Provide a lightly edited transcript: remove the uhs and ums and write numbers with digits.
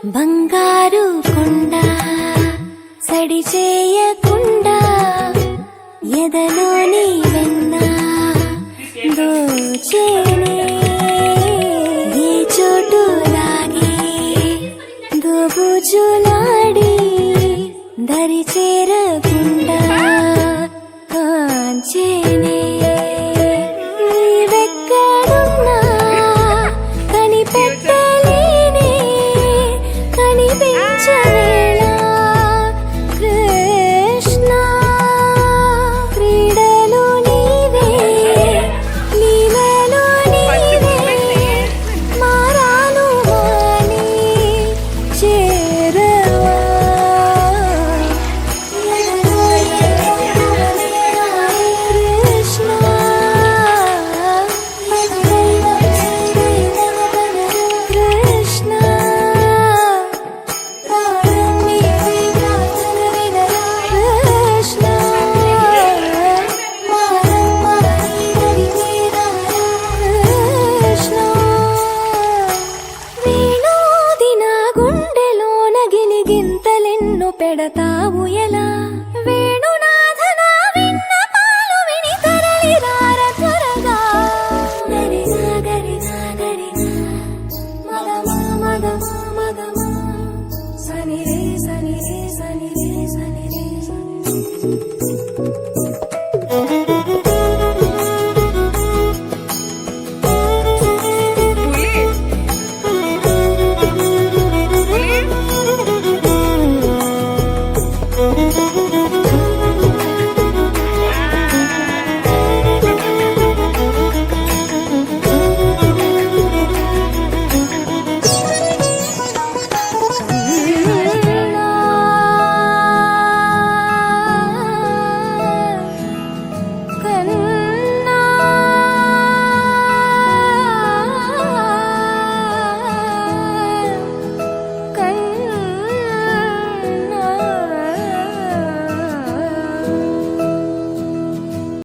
బంగారు కొండ సడి చేయకుండా ఎదలోని వెన్న దోచేనే ఈ చోటు లాగే దోబుజులాడి దరి చేరకుండా కాంచేనే నీవెక్కడున్నా కనిపెట్టలేనే కనిపించవేళ కృష్ణ క్రీడలు నీవే లీలలు నీవే మారాను వాణి చేరవా గింతలెన్ను పెడతావు ఎలా వేణునాథన విన్నపాలు విని తరలి రార త్వరగా గరిజా గరిజా గరిజా మగమా మగమా మగమా సని రే సని రే సని రే సని రే